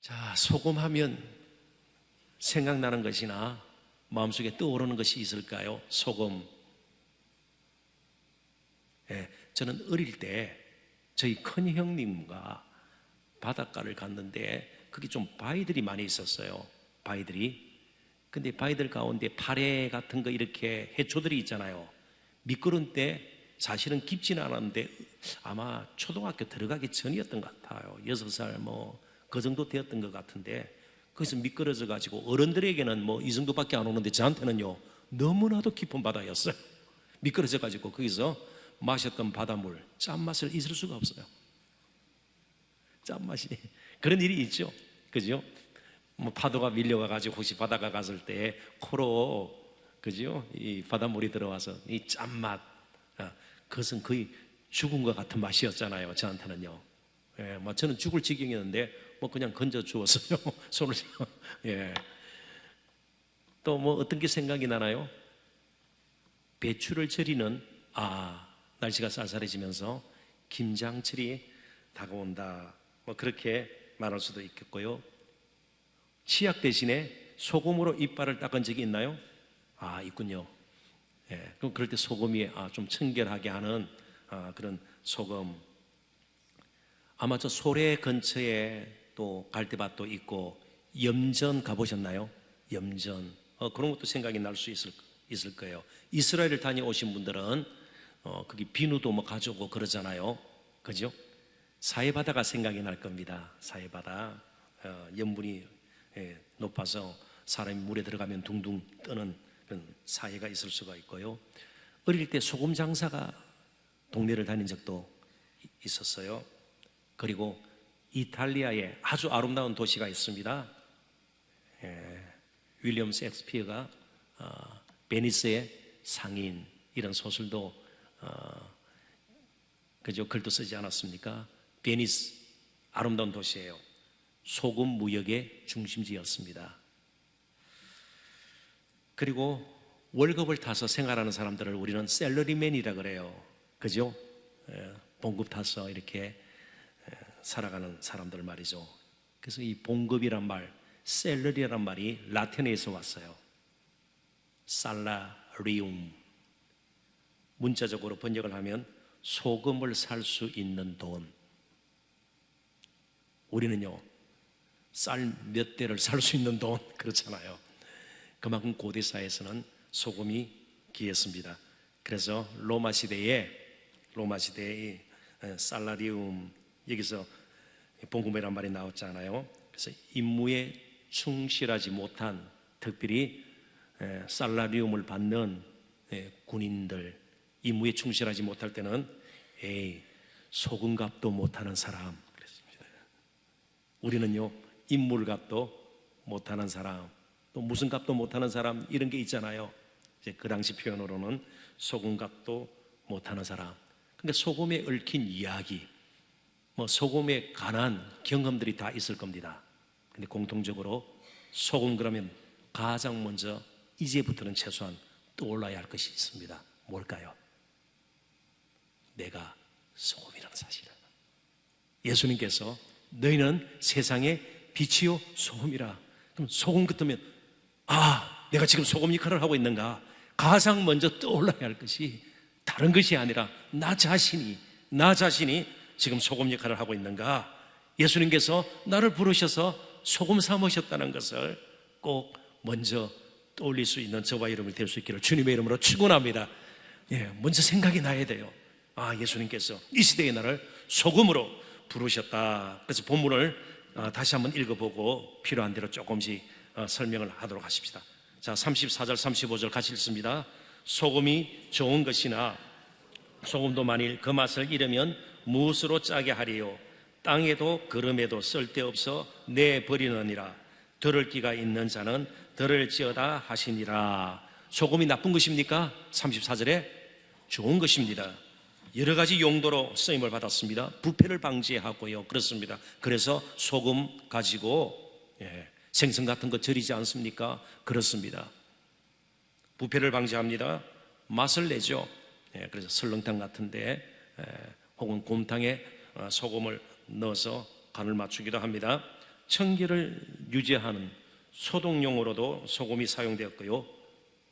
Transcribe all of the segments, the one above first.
자, 소금하면 생각나는 것이나 마음속에 떠오르는 것이 있을까요? 소금. 저는 어릴 때 저희 큰 형님과 바닷가를 갔는데 거기 좀 바위들이 많이 있었어요. 바위들이. 근데 바위들 가운데 파래 같은 거 이렇게 해초들이 있잖아요. 미끄러운 때 사실은 깊지는 않았는데 아마 초등학교 들어가기 전이었던 것 같아요. 6살 그 정도 되었던 것 같은데 거기서 미끄러져 가지고 어른들에게는 이 정도밖에 안 오는데 저한테는요 너무나도 깊은 바다였어요. 미끄러져 가지고 거기서 마셨던 바닷물 짠맛을 잊을 수가 없어요. 짠맛이 그런 일이 있죠. 그죠? 파도가 밀려와 가지고 혹시 바다가 갔을 때 코로 그죠? 이 바닷물이 들어와서 이 짠맛 그것은 거의 죽은 것 같은 맛이었잖아요. 저한테는요. 저는 죽을 지경이었는데 그냥 건져 주었어요. 손을. 또 어떤 게 생각이 나나요? 배추를 절이는 날씨가 쌀쌀해지면서 김장철이 다가온다. 그렇게 말할 수도 있겠고요. 치약 대신에 소금으로 이빨을 닦은 적이 있나요? 있군요. 그럼 그럴 때 소금이 좀 청결하게 하는 그런 소금. 아마 저 소래 근처에 또 갈대밭도 있고 염전 가보셨나요? 염전. 그런 것도 생각이 날 수 있을 거예요. 이스라엘을 다녀오신 분들은 거기 비누도 가져오고 그러잖아요. 그죠? 사해바다가 생각이 날 겁니다. 사해바다. 염분이 높아서 사람이 물에 들어가면 둥둥 뜨는 그런 사해가 있을 수가 있고요. 어릴 때 소금 장사가 동네를 다닌 적도 있었어요. 그리고 이탈리아에 아주 아름다운 도시가 있습니다. 윌리엄 셰익스피어가 베니스의 상인 이런 소설도 글도 쓰지 않았습니까? 베니스 아름다운 도시예요. 소금 무역의 중심지였습니다. 그리고 월급을 타서 생활하는 사람들을 우리는 셀러리맨이라 그래요. 그죠? 봉급 타서 이렇게 살아가는 사람들 말이죠. 그래서 이 봉급이란 말, 셀러리란 말이 라틴어에서 왔어요. 살라리움. 문자적으로 번역을 하면 소금을 살 수 있는 돈. 우리는요 쌀 몇 대를 살 수 있는 돈 그렇잖아요. 그만큼 고대사에서는 소금이 귀했습니다. 그래서 로마 시대에 살라리움, 여기서 봉급이란 말이 나왔잖아요. 그래서 임무에 충실하지 못한, 특별히 살라리움을 받는 군인들, 임무에 충실하지 못할 때는 소금값도 못하는 사람 그랬습니다. 우리는요 인물값도 못하는 사람, 또 무슨 값도 못하는 사람, 이런 게 있잖아요. 이제 그 당시 표현으로는 소금값도 못하는 사람. 그러니까 소금에 얽힌 이야기, 소금에 관한 경험들이 다 있을 겁니다. 근데 공통적으로 소금 그러면 가장 먼저 이제부터는 최소한 떠올라야 할 것이 있습니다. 뭘까요? 내가 소금이라는 사실을. 예수님께서 너희는 세상의 빛이요 소금이라. 그럼 소금 같으면 내가 지금 소금 역할을 하고 있는가? 가장 먼저 떠올라야 할 것이 다른 것이 아니라 나 자신이 지금 소금 역할을 하고 있는가? 예수님께서 나를 부르셔서 소금 삼으셨다는 것을 꼭 먼저 떠올릴 수 있는 저와 여러분이 될 수 있기를 주님의 이름으로 축원합니다. 먼저 생각이 나야 돼요. 예수님께서 이 시대의 나를 소금으로 부르셨다. 그래서 본문을 다시 한번 읽어보고 필요한 대로 조금씩 설명을 하도록 하십시다. 자, 34절 35절 같이 읽습니다. 소금이 좋은 것이나 소금도 만일 그 맛을 잃으면 무엇으로 짜게 하리요? 땅에도 거름에도 쓸데없어 내버리느니라. 들을 기가 있는 자는 들을지어다 하시니라. 소금이 나쁜 것입니까? 34절에 좋은 것입니다. 여러 가지 용도로 쓰임을 받았습니다. 부패를 방지하고요. 그렇습니다. 그래서 소금 가지고 생선 같은 거 절이지 않습니까? 그렇습니다. 부패를 방지합니다. 맛을 내죠. 그래서 설렁탕 같은데 혹은 곰탕에 소금을 넣어서 간을 맞추기도 합니다. 청결을 유지하는 소독용으로도 소금이 사용되었고요,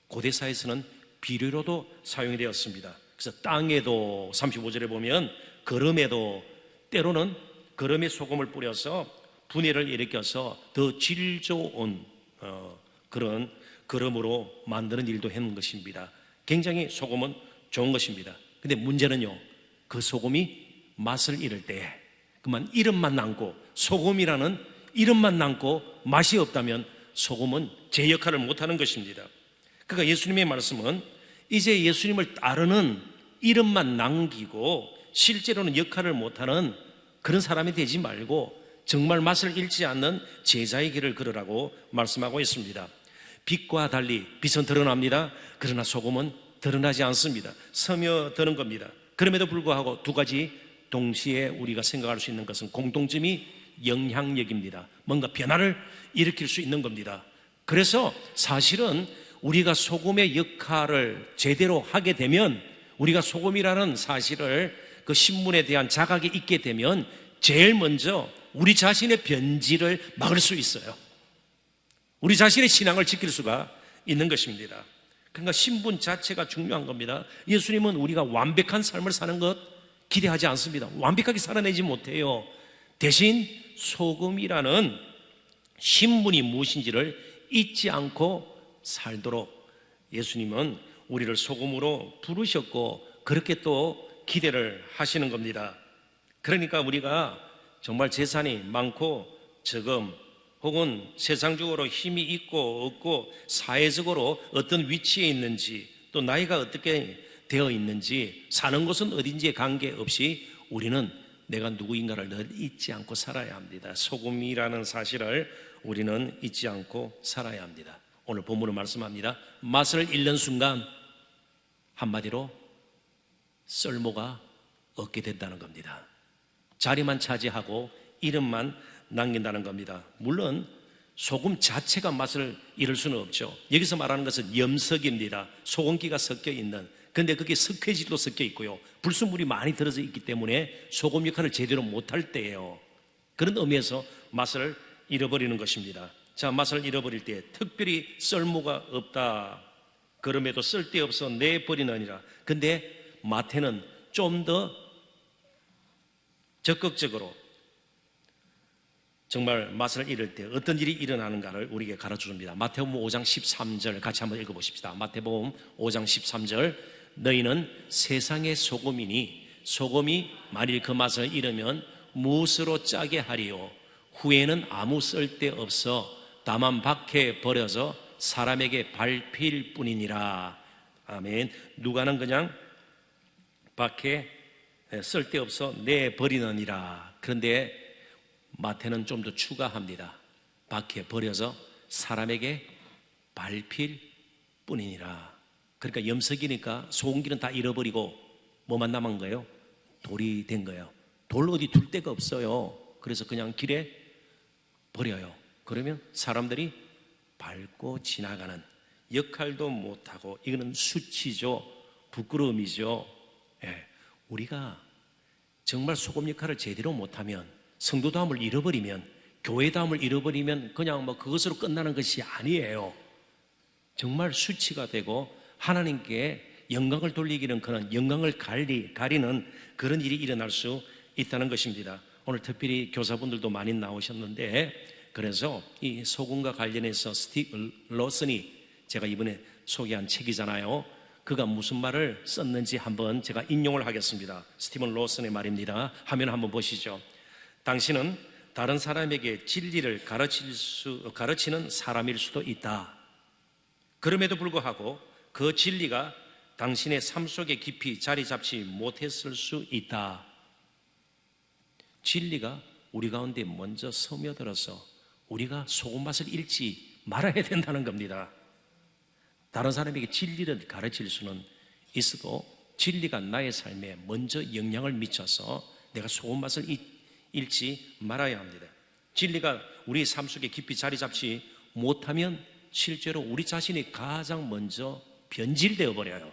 고대사에서는 비료로도 사용이 되었습니다. 그래서 땅에도 35절에 보면 거름에도 때로는 거름에 소금을 뿌려서 분해를 일으켜서 더 질 좋은 그런 거름으로 만드는 일도 했는 것입니다. 굉장히 소금은 좋은 것입니다. 근데 문제는요, 그 소금이 맛을 잃을 때 그만 이름만 남고, 소금이라는 이름만 남고 맛이 없다면 소금은 제 역할을 못하는 것입니다. 그러니까 예수님의 말씀은 이제 예수님을 따르는 이름만 남기고 실제로는 역할을 못하는 그런 사람이 되지 말고 정말 맛을 잃지 않는 제자의 길을 걸으라고 말씀하고 있습니다. 빛과 달리 빛은 드러납니다. 그러나 소금은 드러나지 않습니다. 스며드는 겁니다. 그럼에도 불구하고 두 가지 동시에 우리가 생각할 수 있는 것은 공통점이 영향력입니다. 뭔가 변화를 일으킬 수 있는 겁니다. 그래서 사실은 우리가 소금의 역할을 제대로 하게 되면, 우리가 소금이라는 사실을 그 신문에 대한 자각이 있게 되면 제일 먼저 우리 자신의 변질을 막을 수 있어요. 우리 자신의 신앙을 지킬 수가 있는 것입니다. 그러니까 신분 자체가 중요한 겁니다. 예수님은 우리가 완벽한 삶을 사는 것 기대하지 않습니다. 완벽하게 살아내지 못해요. 대신 소금이라는 신분이 무엇인지를 잊지 않고 살도록 예수님은 우리를 소금으로 부르셨고 그렇게 또 기대를 하시는 겁니다. 그러니까 우리가 정말 재산이 많고 적음, 혹은 세상적으로 힘이 있고 없고 사회적으로 어떤 위치에 있는지, 또 나이가 어떻게 되어 있는지, 사는 곳은 어딘지에 관계없이 우리는 내가 누구인가를 늘 잊지 않고 살아야 합니다. 소금이라는 사실을 우리는 잊지 않고 살아야 합니다. 오늘 본문은 말씀합니다. 맛을 잃는 순간 한마디로 쓸모가 없게 된다는 겁니다. 자리만 차지하고 이름만 남긴다는 겁니다. 물론 소금 자체가 맛을 잃을 수는 없죠. 여기서 말하는 것은 염석입니다. 소금기가 섞여 있는, 근데 그게 석회질도 섞여 있고요, 불순물이 많이 들어져 있기 때문에 소금 역할을 제대로 못할 때예요. 그런 의미에서 맛을 잃어버리는 것입니다. 자, 맛을 잃어버릴 때 특별히 쓸모가 없다, 그럼에도 쓸데없어 내버리느니라. 근데 마태는 좀 더 적극적으로 정말 맛을 잃을 때 어떤 일이 일어나는가를 우리에게 가르쳐줍니다. 마태복음 5장 13절 같이 한번 읽어보십시다. 마태복음 5장 13절, 너희는 세상의 소금이니 소금이 만일 그 맛을 잃으면 무엇으로 짜게 하리요? 후에는 아무 쓸데없어 다만 밖에 버려서 사람에게 밟힐 뿐이니라. 아멘. 누가는 그냥 밖에 쓸데없어 내버리느니라. 그런데 마태는 좀 더 추가합니다. 밖에 버려서 사람에게 밟힐 뿐이니라. 그러니까 염석이니까 소금기는 다 잃어버리고 뭐만 남은 거예요? 돌이 된 거예요. 돌 어디 둘 데가 없어요. 그래서 그냥 길에 버려요. 그러면 사람들이 밟고 지나가는, 역할도 못하고, 이거는 수치죠, 부끄러움이죠. 예, 우리가 정말 소금 역할을 제대로 못하면, 성도다움을 잃어버리면, 교회다움을 잃어버리면 그냥 뭐 그것으로 끝나는 것이 아니에요. 정말 수치가 되고 하나님께 영광을 돌리기는 그런 영광을 가리는 그런 일이 일어날 수 있다는 것입니다. 오늘 특별히 교사분들도 많이 나오셨는데, 그래서 이 소금과 관련해서 스티븐 로슨이 제가 이번에 소개한 책이잖아요. 그가 무슨 말을 썼는지 한번 제가 인용을 하겠습니다. 스티븐 로슨의 말입니다. 화면 한번 보시죠. 당신은 다른 사람에게 진리를 가르치는 사람일 수도 있다. 그럼에도 불구하고 그 진리가 당신의 삶 속에 깊이 자리 잡지 못했을 수 있다. 진리가 우리 가운데 먼저 스며들어서 우리가 소금 맛을 잃지 말아야 된다는 겁니다. 다른 사람에게 진리를 가르칠 수는 있어도 진리가 나의 삶에 먼저 영향을 미쳐서 내가 소금 맛을 잃지 말아야 합니다. 진리가 우리 삶 속에 깊이 자리 잡지 못하면 실제로 우리 자신이 가장 먼저 변질되어 버려요.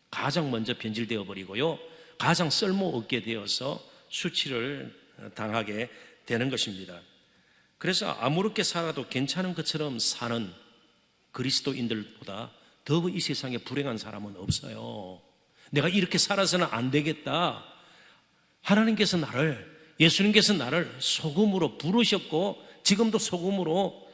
가장 먼저 변질되어 버리고요, 가장 쓸모없게 되어서 수치를 당하게 되는 것입니다. 그래서 아무렇게 살아도 괜찮은 것처럼 사는 그리스도인들보다 더 이 세상에 불행한 사람은 없어요. 내가 이렇게 살아서는 안 되겠다. 예수님께서 나를 소금으로 부르셨고 지금도 소금으로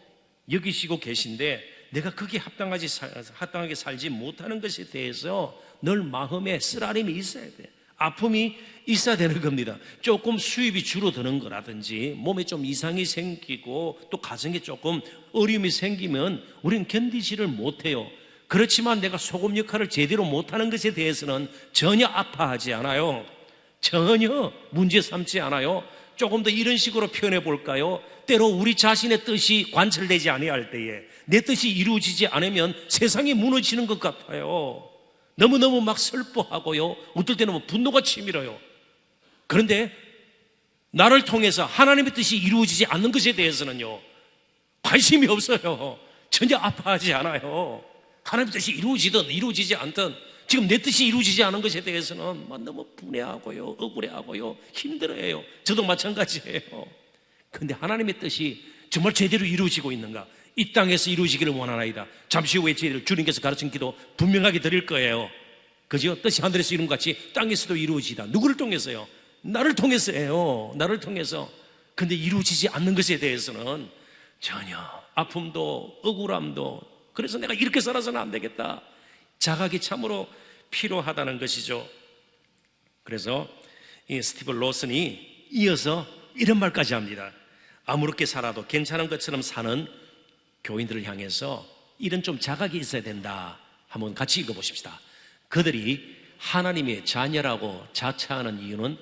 여기시고 계신데 내가 거기에 합당하게 살지 못하는 것에 대해서 늘 마음에 쓰라림이 있어야 돼. 아픔이 있어야 되는 겁니다. 조금 수입이 줄어드는 거라든지 몸에 좀 이상이 생기고 또 가정에 조금 어려움이 생기면 우리는 견디지를 못해요. 그렇지만 내가 소금 역할을 제대로 못하는 것에 대해서는 전혀 아파하지 않아요. 전혀 문제 삼지 않아요. 조금 더 이런 식으로 표현해 볼까요? 때로 우리 자신의 뜻이 관철되지 아니할 때에 내 뜻이 이루어지지 않으면 세상이 무너지는 것 같아요. 너무너무 막 슬퍼하고요. 어떨 때는 분노가 치밀어요. 그런데 나를 통해서 하나님의 뜻이 이루어지지 않는 것에 대해서는요, 관심이 없어요. 전혀 아파하지 않아요. 하나님의 뜻이 이루어지든 이루어지지 않든 지금 내 뜻이 이루어지지 않은 것에 대해서는 너무 분해하고요, 억울해하고요, 힘들어해요. 저도 마찬가지예요. 그런데 하나님의 뜻이 정말 제대로 이루어지고 있는가? 이 땅에서 이루어지기를 원하나이다. 잠시 후에 주님께서 가르친 기도 분명하게 드릴 거예요. 그죠? 뜻이 하늘에서 이룬 것 같이 땅에서도 이루어지다. 누구를 통해서요? 나를 통해서예요. 나를 통해서. 근데 이루어지지 않는 것에 대해서는 전혀 아픔도 억울함도, 그래서 내가 이렇게 살아서는 안 되겠다, 자각이 참으로 필요하다는 것이죠. 그래서 이 스티븐 로슨이 이어서 이런 말까지 합니다. 아무렇게 살아도 괜찮은 것처럼 사는 교인들을 향해서 이런 좀 자각이 있어야 된다. 한번 같이 읽어보십시다. 그들이 하나님의 자녀라고 자처하는 이유는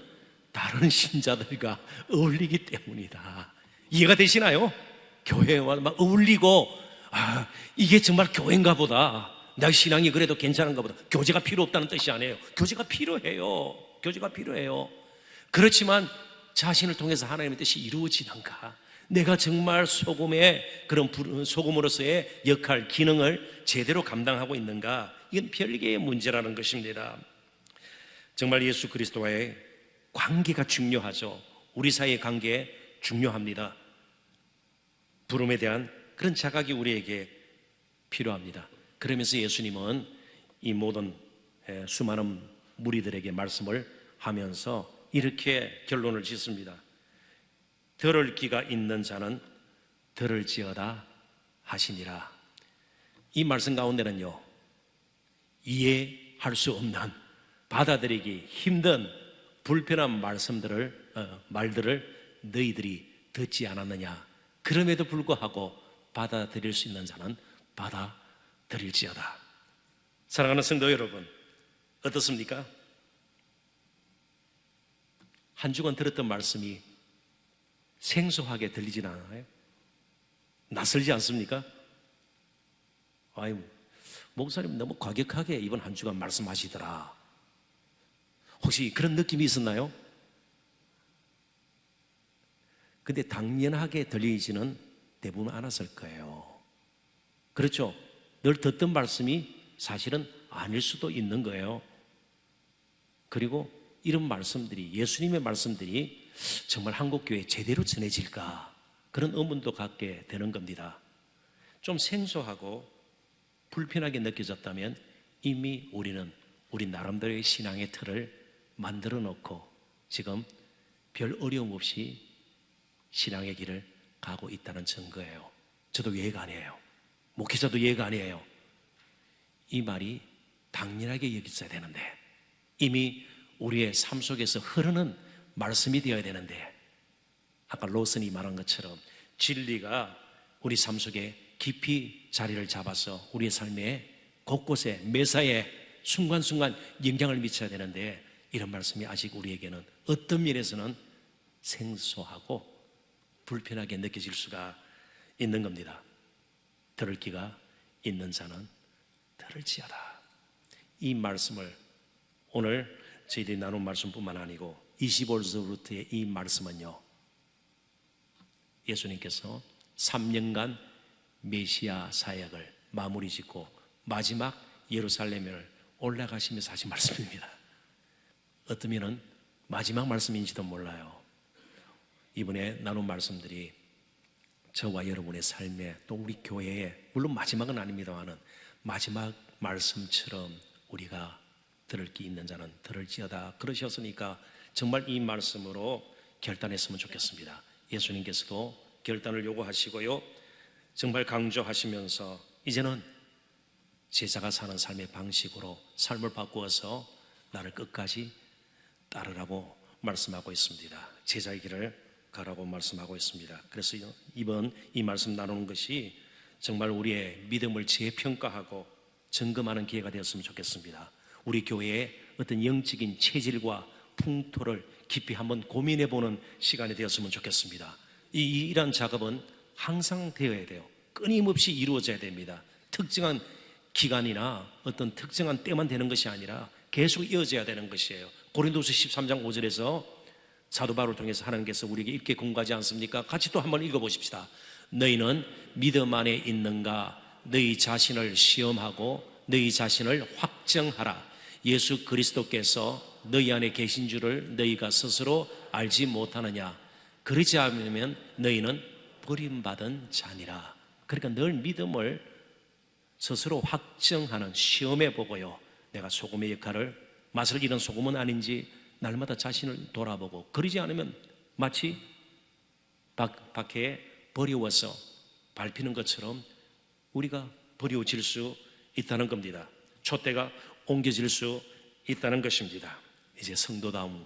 다른 신자들과 어울리기 때문이다. 이해가 되시나요? 교회와 막 어울리고, 이게 정말 교회인가 보다, 나 신앙이 그래도 괜찮은가 보다. 교제가 필요 없다는 뜻이 아니에요. 교제가 필요해요. 교제가 필요해요. 그렇지만 자신을 통해서 하나님의 뜻이 이루어지는가, 내가 정말 소금으로서의 역할, 기능을 제대로 감당하고 있는가, 이건 별개의 문제라는 것입니다. 정말 예수 그리스도와의 관계가 중요하죠. 우리 사이의 관계 중요합니다. 부름에 대한 그런 자각이 우리에게 필요합니다. 그러면서 예수님은 이 모든 수많은 무리들에게 말씀을 하면서 이렇게 결론을 짓습니다. 들을 귀가 있는 자는 들을지어다 하시니라. 이 말씀 가운데는요, 이해할 수 없는, 받아들이기 힘든 불편한 말들을 너희들이 듣지 않았느냐. 그럼에도 불구하고 받아들일 수 있는 자는 받아들일지어다. 사랑하는 성도 여러분, 어떻습니까? 한 주간 들었던 말씀이 생소하게 들리진 않아요? 낯설지 않습니까? 목사님 너무 과격하게 이번 한 주간 말씀하시더라. 혹시 그런 느낌이 있었나요? 근데 당연하게 들리지는 대부분 않았을 거예요. 그렇죠? 늘 듣던 말씀이 사실은 아닐 수도 있는 거예요. 그리고 이런 말씀들이, 예수님의 말씀들이 정말 한국교회에 제대로 전해질까, 그런 의문도 갖게 되는 겁니다. 좀 생소하고 불편하게 느껴졌다면 이미 우리는 우리 나름대로의 신앙의 틀을 만들어 놓고 지금 별 어려움 없이 신앙의 길을 가고 있다는 증거예요. 저도 이해가 아니에요. 목회자도 이해가 아니에요. 이 말이 당연하게 여겼어야 되는데, 이미 우리의 삶 속에서 흐르는 말씀이 되어야 되는데, 아까 로슨이 말한 것처럼 진리가 우리 삶 속에 깊이 자리를 잡아서 우리의 삶의 곳곳에, 매사에 순간순간 영향을 미쳐야 되는데, 이런 말씀이 아직 우리에게는 어떤 면에서는 생소하고 불편하게 느껴질 수가 있는 겁니다. 들을 귀가 있는 자는 들을지어다. 이 말씀을 오늘 저희들이 나눈 말씀뿐만 아니고 25절부터의 이 말씀은요, 예수님께서 3년간 메시아 사역을 마무리 짓고 마지막 예루살렘을 올라가시면서 하신 말씀입니다. 어쩌면은 마지막 말씀인지도 몰라요. 이번에 나눈 말씀들이 저와 여러분의 삶에 또 우리 교회에, 물론 마지막은 아닙니다만은 마지막 말씀처럼 우리가 들을 게 있는 자는 들을지어다 그러셨으니까 정말 이 말씀으로 결단했으면 좋겠습니다. 예수님께서도 결단을 요구하시고요, 정말 강조하시면서 이제는 제자가 사는 삶의 방식으로 삶을 바꾸어서 나를 끝까지 따르라고 말씀하고 있습니다. 제자의 길을 가라고 말씀하고 있습니다. 그래서 이번 이 말씀 나누는 것이 정말 우리의 믿음을 재평가하고 점검하는 기회가 되었으면 좋겠습니다. 우리 교회의 어떤 영적인 체질과 풍토를 깊이 한번 고민해보는 시간이 되었으면 좋겠습니다. 이러한 작업은 항상 되어야 돼요. 끊임없이 이루어져야 됩니다. 특정한 기간이나 어떤 특정한 때만 되는 것이 아니라 계속 이어져야 되는 것이에요. 고린도서 13장 5절에서 사도 바울을 통해서 하나님께서 우리에게 읽게 공부하지 않습니까? 같이 또 한번 읽어보십시다. 너희는 믿음 안에 있는가? 너희 자신을 시험하고 너희 자신을 확정하라. 예수 그리스도께서 너희 안에 계신 줄을 너희가 스스로 알지 못하느냐? 그러지 않으면 너희는 버림받은 자니라. 그러니까 늘 믿음을 스스로 확정하는, 시험해 보고요, 내가 소금의 역할을, 맛을 잃은 소금은 아닌지 날마다 자신을 돌아보고, 그러지 않으면 마치 밖에 버려워서 밟히는 것처럼 우리가 버려질 수 있다는 겁니다. 촛대가 옮겨질 수 있다는 것입니다. 이제 성도다움,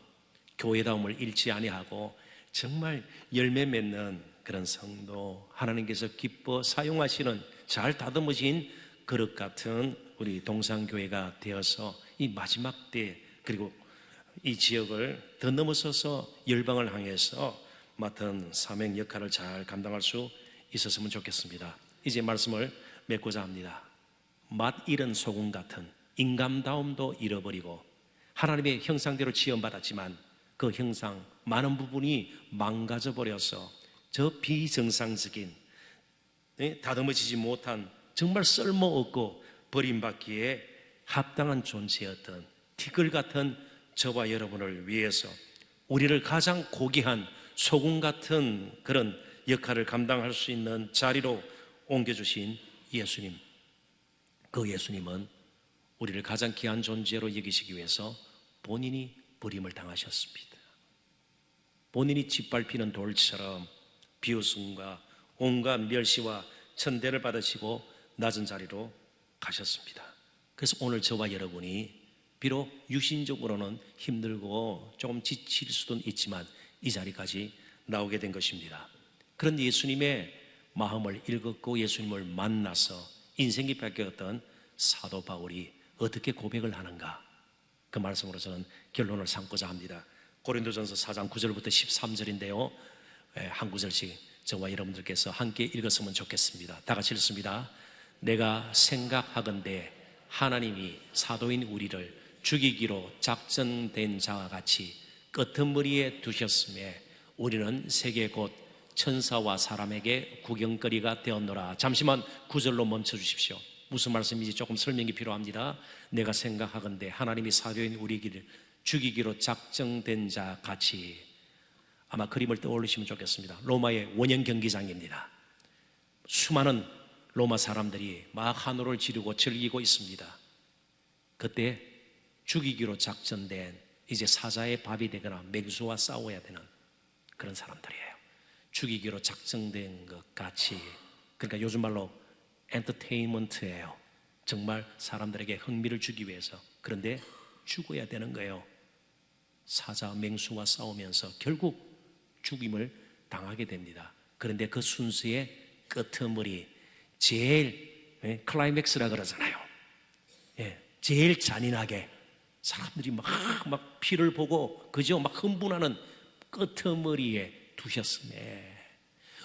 교회다움을 잃지 아니하고 정말 열매 맺는 그런 성도, 하나님께서 기뻐 사용하시는 잘 다듬어진 그릇 같은 우리 동산교회가 되어서 이 마지막 때, 그리고 이 지역을 더 넘어서서 열방을 향해서 맡은 사명 역할을 잘 감당할 수 있었으면 좋겠습니다. 이제 말씀을 맺고자 합니다. 맛 잃은 소금 같은 인간다움도 잃어버리고 하나님의 형상대로 지음받았지만 그 형상 많은 부분이 망가져 버려서 저 비정상적인, 다듬어지지 못한, 정말 쓸모없고 버림받기에 합당한 존재였던 티끌 같은 저와 여러분을 위해서 우리를 가장 고귀한 소금 같은 그런 역할을 감당할 수 있는 자리로 옮겨주신 예수님, 그 예수님은 우리를 가장 귀한 존재로 여기시기 위해서 본인이 버림을 당하셨습니다. 본인이 짓밟히는 돌처럼 비웃음과 온갖 멸시와 천대를 받으시고 낮은 자리로 가셨습니다. 그래서 오늘 저와 여러분이 비록 육신적으로는 힘들고 조금 지칠 수도 있지만 이 자리까지 나오게 된 것입니다. 그런 예수님의 마음을 읽었고 예수님을 만나서 인생이 바뀌었던 사도 바울이 어떻게 고백을 하는가, 그 말씀으로 저는 결론을 삼고자 합니다. 고린도전서 4장 9절부터 13절인데요, 한 구절씩 저와 여러분들께서 함께 읽었으면 좋겠습니다. 다 같이 읽습니다. 내가 생각하건대 하나님이 사도인 우리를 죽이기로 작정된 자와 같이 끄트머리에 두셨음에 우리는 세계 곧 천사와 사람에게 구경거리가 되었노라. 잠시만 9절로 멈춰 주십시오. 무슨 말씀인지 조금 설명이 필요합니다. 내가 생각하건대 하나님이 사도인 우리를 죽이기로 작정된 자 같이, 아마 그림을 떠올리시면 좋겠습니다. 로마의 원형 경기장입니다. 수많은 로마 사람들이 막 한호를 지르고 즐기고 있습니다. 그때 죽이기로 작전된, 이제 사자의 밥이 되거나 맹수와 싸워야 되는 그런 사람들이에요. 죽이기로 작정된 것 같이, 그러니까 요즘 말로 엔터테인먼트예요. 정말 사람들에게 흥미를 주기 위해서. 그런데 죽어야 되는 거예요. 사자, 맹수와 싸우면서 결국 죽임을 당하게 됩니다. 그런데 그 순수의 끄트머리, 제일 클라이맥스라 그러잖아요. 제일 잔인하게 사람들이 막 피를 보고 그저 막 흥분하는 끄트머리에 두셨음에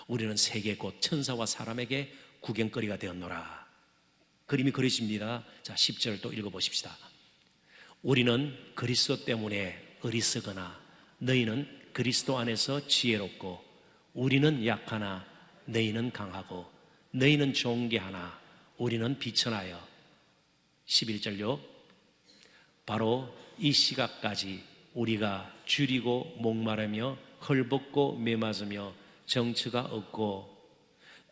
우리는 세계 곧 천사와 사람에게 구경거리가 되었노라. 그림이 그려집니다. 자, 10절 또 읽어보십시다. 우리는 그리스도 때문에 어리석으나 너희는 그리스도 안에서 지혜롭고, 우리는 약하나 너희는 강하고, 너희는 존귀하나 우리는 비천하여. 11절요. 바로 이 시각까지 우리가 줄이고 목마르며 헐벗고 메맞으며 정처가 없고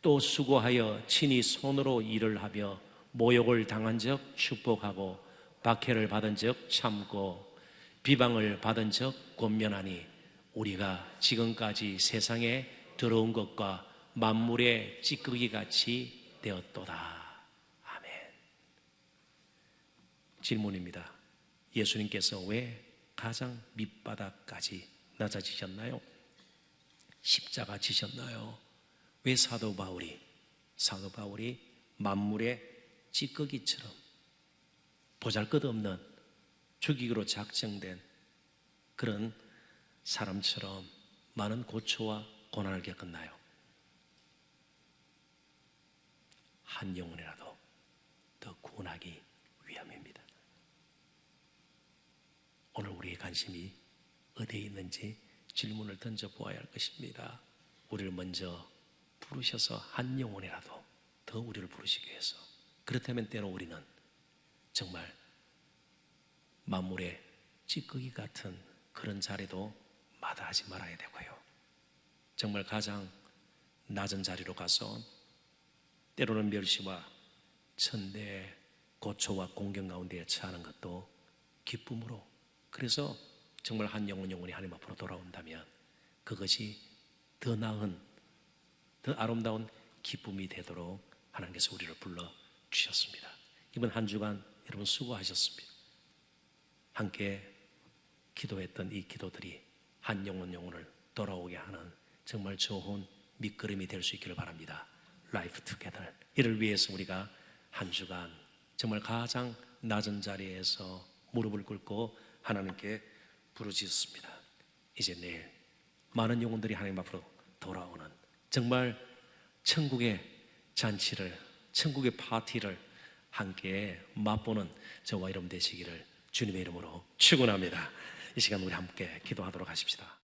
또 수고하여 친히 손으로 일을 하며 모욕을 당한 적 축복하고 박해를 받은 적 참고 비방을 받은 적 권면하니 우리가 지금까지 세상에 들어온 것과 만물의 찌꺼기 같이 되었도다. 아멘. 질문입니다. 예수님께서 왜 가장 밑바닥까지 낮아지셨나요? 십자가 지셨나요? 왜 사도 바울이 만물의 찌꺼기처럼 보잘것없는 죽이기로 작정된 그런 사람처럼 많은 고초와 고난을 겪었나요? 한 영혼이라도 더 구원하기 위함입니다. 오늘 우리의 관심이 어디에 있는지 질문을 던져보아야 할 것입니다. 우리를 먼저 부르셔서 한 영혼이라도 더 우리를 부르시기 위해서, 그렇다면 때로 우리는 정말 만물의 찌꺼기 같은 그런 자리도 마다하지 말아야 되고요. 정말 가장 낮은 자리로 가서 때로는 멸시와 천대의 고초와 공경 가운데 처하는 것도 기쁨으로, 그래서 정말 한 영혼이 하나님 앞으로 돌아온다면 그것이 더 나은, 더 아름다운 기쁨이 되도록 하나님께서 우리를 불러주셨습니다. 이번 한 주간 여러분 수고하셨습니다. 함께 기도했던 이 기도들이 한 영혼을 돌아오게 하는 정말 좋은 밑거름이 될 수 있기를 바랍니다. Life Together. 이를 위해서 우리가 한 주간 정말 가장 낮은 자리에서 무릎을 꿇고 하나님께 부르짖었습니다. 이제 내일 많은 영혼들이 하나님 앞으로 돌아오는 정말 천국의 잔치를, 천국의 파티를 함께 맛보는 저와 여러분 되시기를 주님의 이름으로 축원합니다. 이 시간 우리 함께 기도하도록 하십시다.